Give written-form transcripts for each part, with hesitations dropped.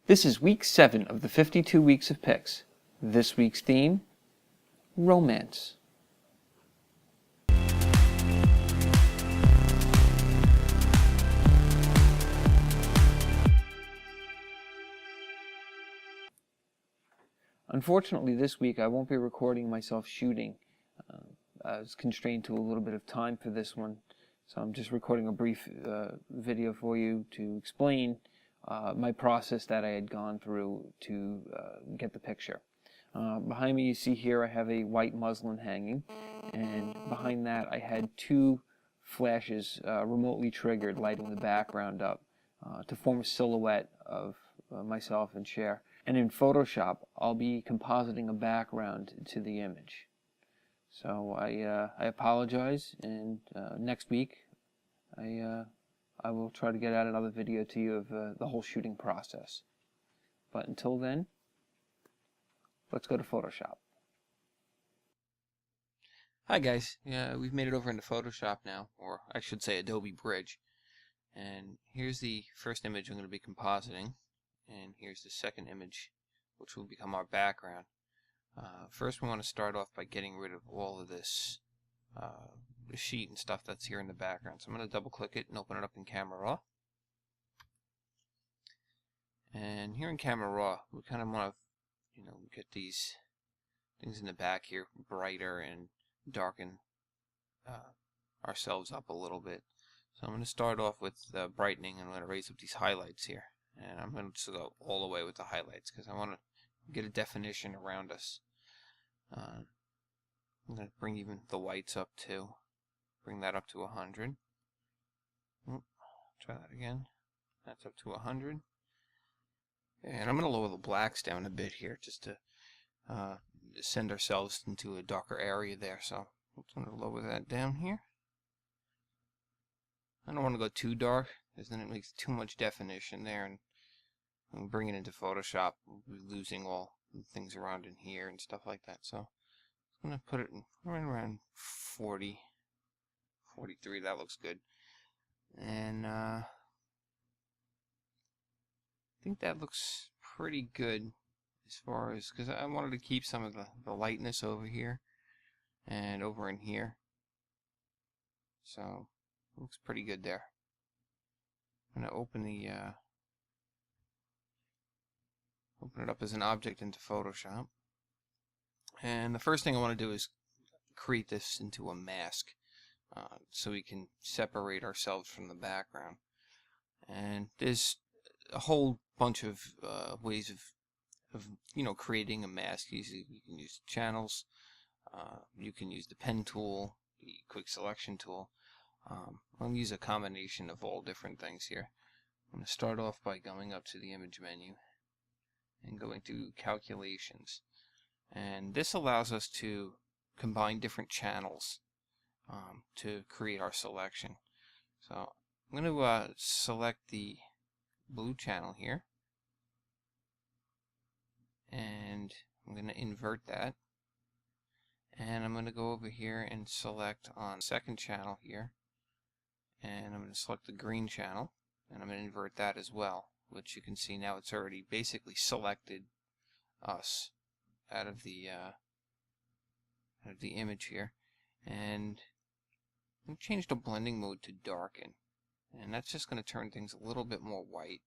This is week 7 of the 52 weeks of picks. This week's theme, romance. Unfortunately, this week I won't be recording myself shooting. I was constrained to a little bit of time for this one, so I'm just recording a brief video for you to explain my process that I had gone through to get the picture. Behind me you see here I have a white muslin hanging, and behind that I had two flashes remotely triggered lighting the background up to form a silhouette of myself and Cher. And in Photoshop I'll be compositing a background to the image. So I apologize, and next week I will try to get out another video to you of the whole shooting process. But until then, let's go to Photoshop. Hi guys, yeah, we've made it over into Photoshop now, or I should say Adobe Bridge. And here's the first image I'm going to be compositing, and here's the second image, which will become our background. First we want to start off by getting rid of all of this the sheet and stuff that's here in the background. So I'm going to double click it and open it up in Camera Raw. And here in Camera Raw, we kind of want to, get these things in the back here brighter and darken ourselves up a little bit. So I'm going to start off with brightening, and I'm going to raise up these highlights here. And I'm going to go all the way with the highlights because I want to get a definition around us. I'm going to bring even the whites up too. Bring that up to 100. Try that again. That's up to 100. And I'm going to lower the blacks down a bit here just to send ourselves into a darker area there. So I'm going to lower that down here. I don't want to go too dark because then it makes too much definition there, and when we bring it into Photoshop we'll be losing all the things around in here and stuff like that. So I'm going to put it right around 40, 43. That looks good. And I think that looks pretty good as far as, because I wanted to keep some of the lightness over here and over in here. So it looks pretty good there. I'm going to open it up as an object into Photoshop. And the first thing I want to do is create this into a mask so we can separate ourselves from the background. And there's a whole bunch of ways of creating a mask. You can use channels, you can use the pen tool, the quick selection tool. I'll use a combination of all different things here. I'm going to start off by going up to the image menu and going to calculations, and this allows us to combine different channels to create our selection. So I'm going to select the blue channel here, and I'm going to invert that, and I'm going to go over here and select on second channel here, and I'm going to select the green channel, and I'm going to invert that as well, which you can see now it's already basically selected us out of the image here. And I'm change the blending mode to darken, and that's just going to turn things a little bit more white.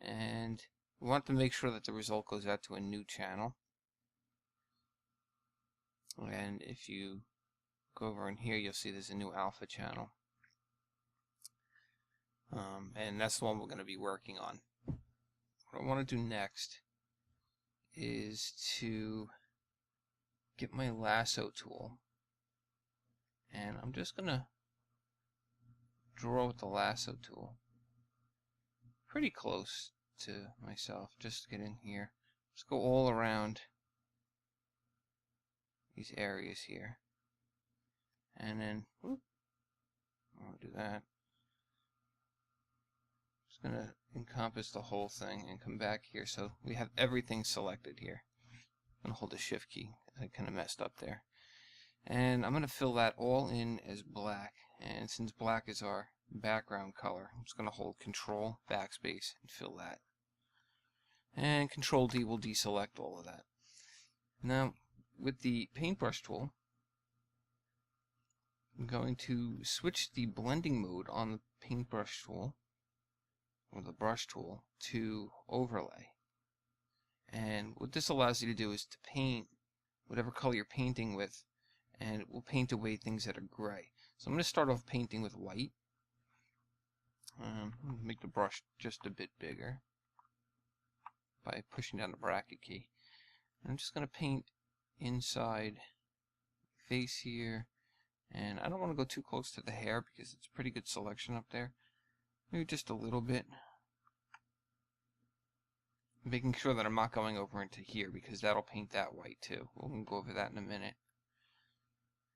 And we want to make sure that the result goes out to a new channel. And if you go over in here, you'll see there's a new alpha channel. And that's the one we're going to be working on. What I want to do next is to get my lasso tool, and I'm just going to draw with the lasso tool pretty close to myself. Just get in here, just go all around these areas here, and then I'll do that. Just going to encompass the whole thing and come back here so we have everything selected here. I'm going to hold the shift key. I kind of messed up there. And I'm going to fill that all in as black, and since black is our background color, I'm just going to hold Control backspace and fill that. And Control D will deselect all of that. Now, with the paintbrush tool, I'm going to switch the blending mode on the paintbrush tool, or the brush tool, to overlay. And what this allows you to do is to paint whatever color you're painting with, and it will paint away things that are gray. So I'm going to start off painting with white. Make the brush just a bit bigger by pushing down the bracket key. I'm just going to paint inside the face here, and I don't want to go too close to the hair because it's a pretty good selection up there. Maybe just a little bit. Making sure that I'm not going over into here because that'll paint that white too. We'll go over that in a minute.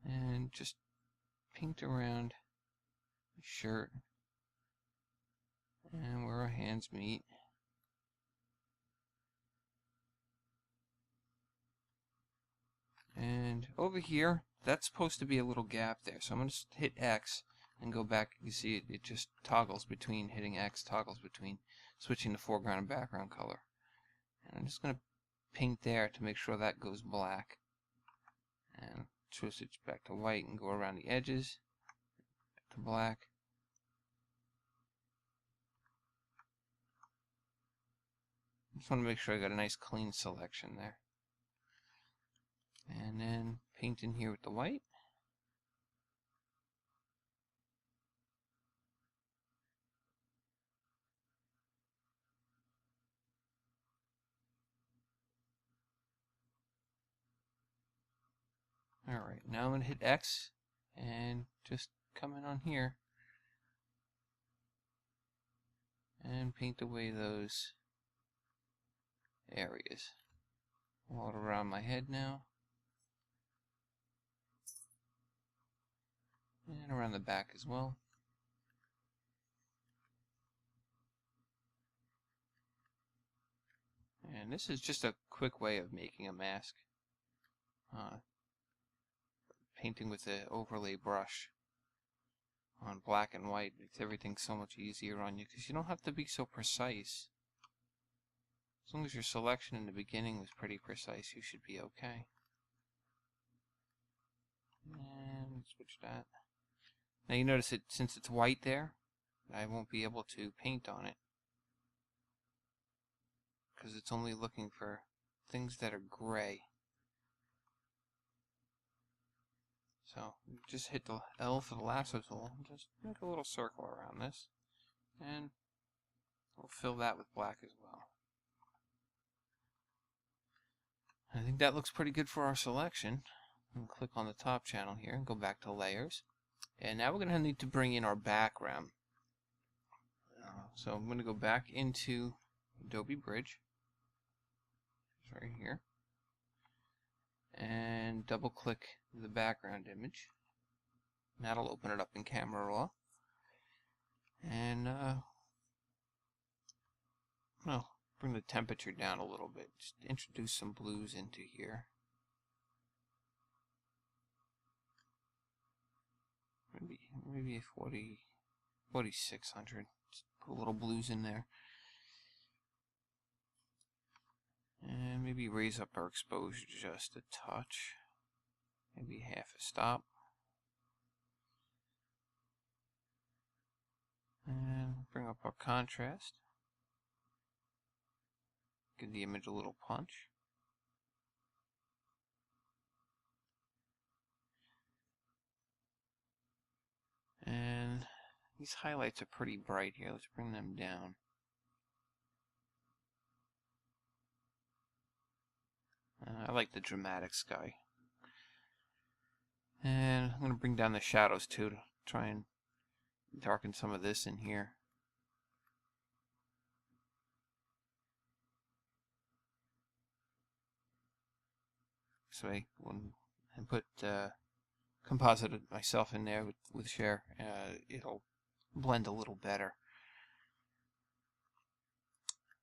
And just paint around the shirt and where our hands meet. And over here, that's supposed to be a little gap there. So I'm going to hit X and go back. You see it just toggles between hitting X, toggles between switching the foreground and background color. And I'm just going to paint there to make sure that goes black. And switch it back to white and go around the edges to black. Just want to make sure I got a nice clean selection there. And then paint in here with the white. Alright, now I'm going to hit X and just come in on here and paint away those areas. All around my head now. And around the back as well. And this is just a quick way of making a mask. Painting with the overlay brush on black and white makes everything so much easier on you because you don't have to be so precise. As long as your selection in the beginning was pretty precise, you should be okay. And switch that. Now you notice it, since it's white there, I won't be able to paint on it because it's only looking for things that are gray. So just hit the L for the lasso tool and just make a little circle around this, and we'll fill that with black as well. I think that looks pretty good for our selection. And click on the top channel here and go back to layers. And now we're going to need to bring in our background. So I'm going to go back into Adobe Bridge. It's right here. And double click the background image. That'll open it up in Camera Raw. And well, bring the temperature down a little bit. Just introduce some blues into here. Maybe a 4600. Just put a little blues in there. And maybe raise up our exposure just a touch. Maybe half a stop. And bring up our contrast. Give the image a little punch. And these highlights are pretty bright here. Let's bring them down. I like the dramatic sky. And I'm going to bring down the shadows too to try and darken some of this in here. So I put Composite myself in there with Cher. It'll blend a little better.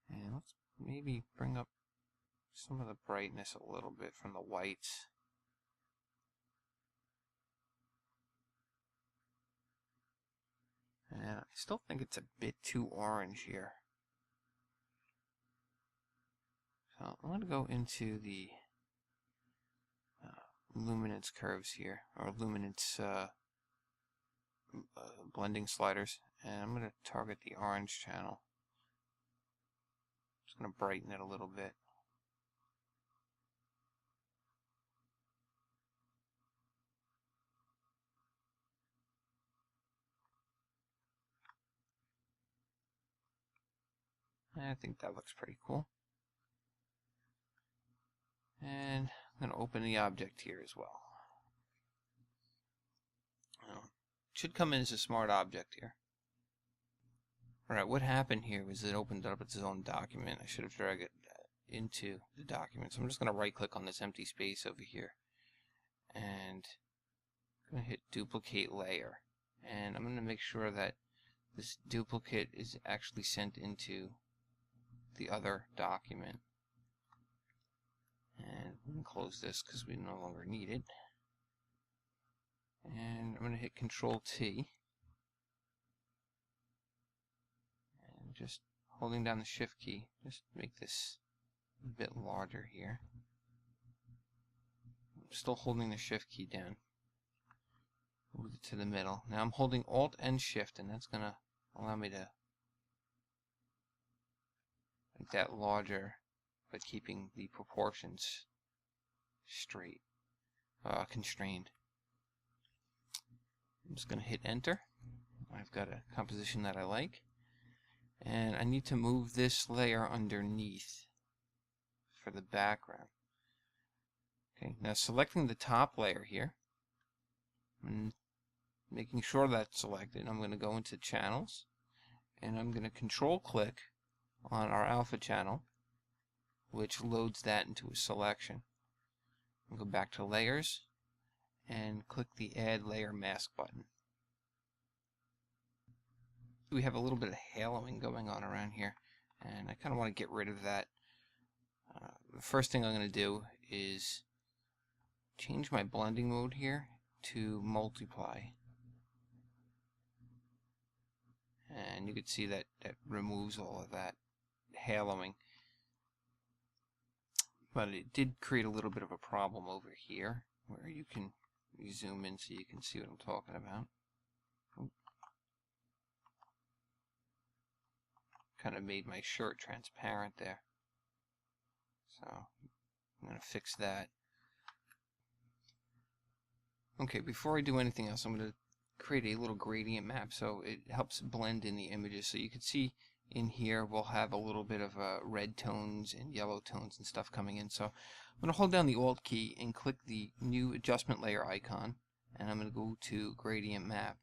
And let's maybe bring up some of the brightness a little bit from the whites. And I still think it's a bit too orange here. I'm going to go into the luminance curves here, or luminance blending sliders, and I'm going to target the orange channel. Just going to brighten it a little bit. I think that looks pretty cool. And I'm going to open the object here as well. It should come in as a smart object here. Alright, what happened here was it opened up its own document. I should have dragged it into the document. So I'm just going to right click on this empty space over here. And I'm going to hit duplicate layer. And I'm going to make sure that this duplicate is actually sent into the other document. And we can close this because we no longer need it. And I'm going to hit Control T. And just holding down the Shift key, just make this a bit larger here. I'm still holding the Shift key down. Move it to the middle. Now I'm holding Alt and Shift, and that's going to allow me to make that larger, but keeping the proportions straight, constrained. I'm just going to hit Enter. I've got a composition that I like, and I need to move this layer underneath for the background. Okay, now selecting the top layer here, and making sure that's selected, I'm going to go into Channels, and I'm going to Control click on our alpha channel, which loads that into a selection. I'll go back to Layers and click the Add Layer Mask button. We have a little bit of haloing going on around here, and I kind of want to get rid of that. The first thing I'm going to do is change my blending mode here to multiply. And you can see that that removes all of that haloing. But it did create a little bit of a problem over here, where you can zoom in so you can see what I'm talking about. Kind of made my shirt transparent there. So I'm going to fix that. Okay, before I do anything else, I'm going to create a little gradient map so it helps blend in the images. So you can see in here we'll have a little bit of red tones and yellow tones and stuff coming in. So I'm going to hold down the Alt key and click the new adjustment layer icon, and I'm going to go to gradient map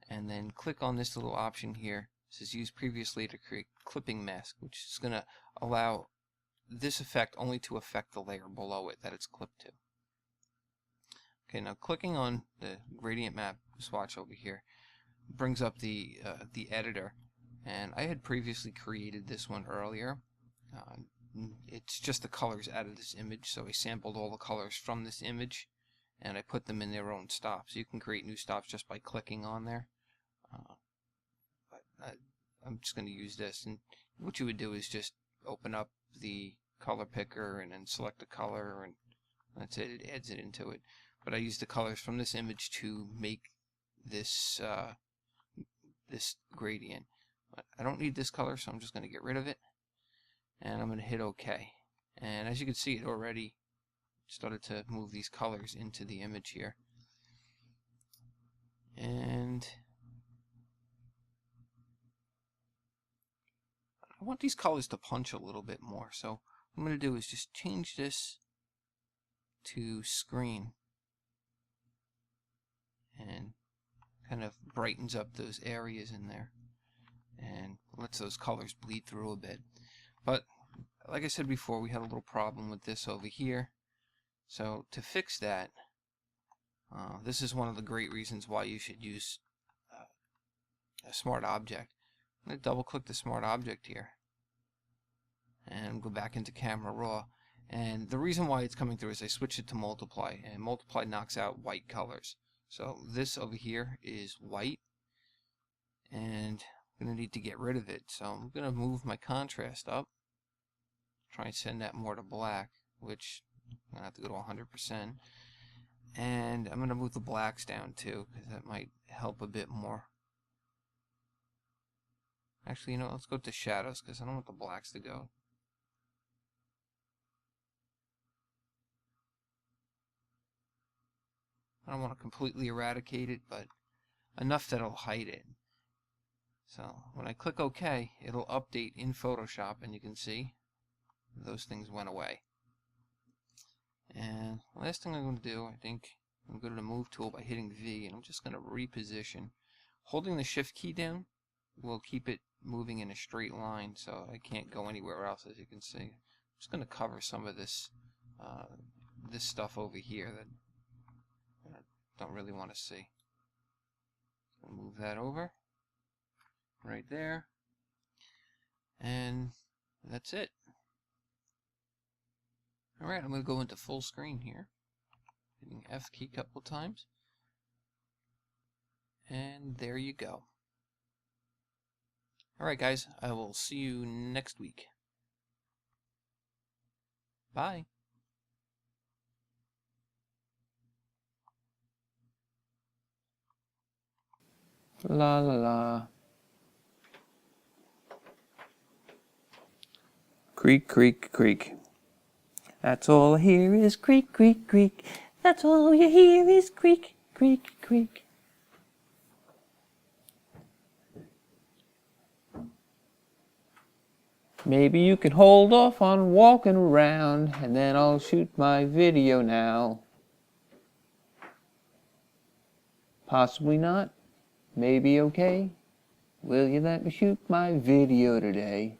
and then click on this little option here. It says use previously to create clipping mask, which is going to allow this effect only to affect the layer below it that it's clipped to. Okay, now clicking on the gradient map swatch over here brings up the editor, and I had previously created this one earlier. It's just the colors out of this image, so I sampled all the colors from this image and I put them in their own stops. You can create new stops just by clicking on there. I'm just going to use this, and what you would do is just open up the color picker and then select the color, and that's it. It adds it into it. But I use the colors from this image to make this this gradient. But I don't need this color, so I'm just going to get rid of it, and I'm going to hit OK. And as you can see, it already started to move these colors into the image here. And I want these colors to punch a little bit more, so what I'm going to do is just change this to screen, and kind of brightens up those areas in there and lets those colors bleed through a bit. But like I said before, we had a little problem with this over here. So to fix that, this is one of the great reasons why you should use a smart object. I'm going to double click the smart object here and go back into Camera Raw. And the reason why it's coming through is I switched it to multiply, and multiply knocks out white colors. So this over here is white, and I'm going to need to get rid of it. So I'm going to move my contrast up, try and send that more to black, which I'm going to have to go to 100%. And I'm going to move the blacks down too, because that might help a bit more. Actually, you know, let's go to shadows, because I don't want the blacks to go. I don't want to completely eradicate it, but enough that it'll hide it. So when I click OK, it'll update in Photoshop, and you can see those things went away. And last thing I'm going to do, I think, I'm going to go to the Move tool by hitting V, and I'm just going to reposition. Holding the Shift key down will keep it moving in a straight line, so I can't go anywhere else, as you can see. I'm just going to cover some of this this stuff over here that I don't really want to see. I'll move that over right there, and that's it. Alright, I'm going to go into full screen here, hitting F key a couple times, and there you go. Alright guys, I will see you next week. Bye. La la la. Creak, creak, creak. That's all I hear is creak, creak, creak. That's all you hear is creak, creak, creak. Maybe you can hold off on walking around, and then I'll shoot my video now. Possibly not. Maybe okay. Will you let me shoot my video today?